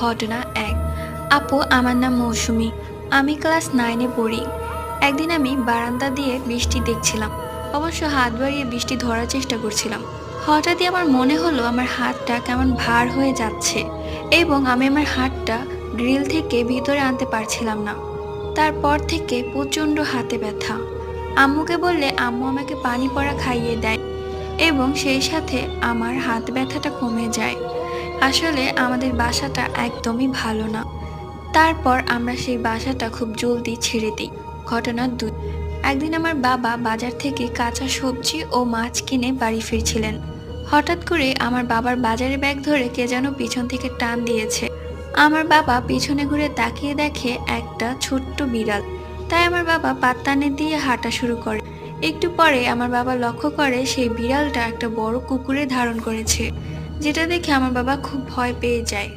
ঘটনা ১। আপু, আমার নাম মৌসুমী। আমি ক্লাস 9-এ পড়ি। একদিন আমি বারান্দা দিয়ে বৃষ্টি দেখছিলাম। অবশ্য হাত বাড়িয়ে বৃষ্টি ধরার চেষ্টা করছিলাম। হঠাৎই আমার মনে হলো আমার হাতটা কেমন ভার হয়ে যাচ্ছে এবং আমি আমার হাতটা গ্রিল থেকে ভিতরে আনতে পারছিলাম না। তারপর থেকে প্রচণ্ড হাতে ব্যথা। আম্মুকে বললে আম্মু আমাকে পানি পড়া খাইয়ে দেয় এবং সেই সাথে আমার হাত ব্যথাটা কমে যায়। আসলে আমাদের বাসাটা একদমই ভালো না। তারপর আমরা সেই বাসাটা খুব জলদি ছেড়ে দিই। ঘটনা ২। একদিন আমার বাবা বাজার থেকে কাঁচা সবজি ও মাছ কিনে বাড়ি ফিরছিলেন। হঠাৎ করে আমার বাবার বাজারের ব্যাগ ধরে কে যেন পিছন থেকে টান দিয়েছে। আমার বাবা পিছনে ঘুরে তাকিয়ে দেখে একটা ছোট্ট বিড়াল। তাই আমার বাবা পাত্তানে দিয়ে হাঁটা শুরু করে। একটু পরে আমার বাবা লক্ষ্য করে সেই বিড়ালটা একটা বড় কুকুরে ধারণ করেছে, যেটা দেখে আমার বাবা খুব ভয় পেয়ে যায়।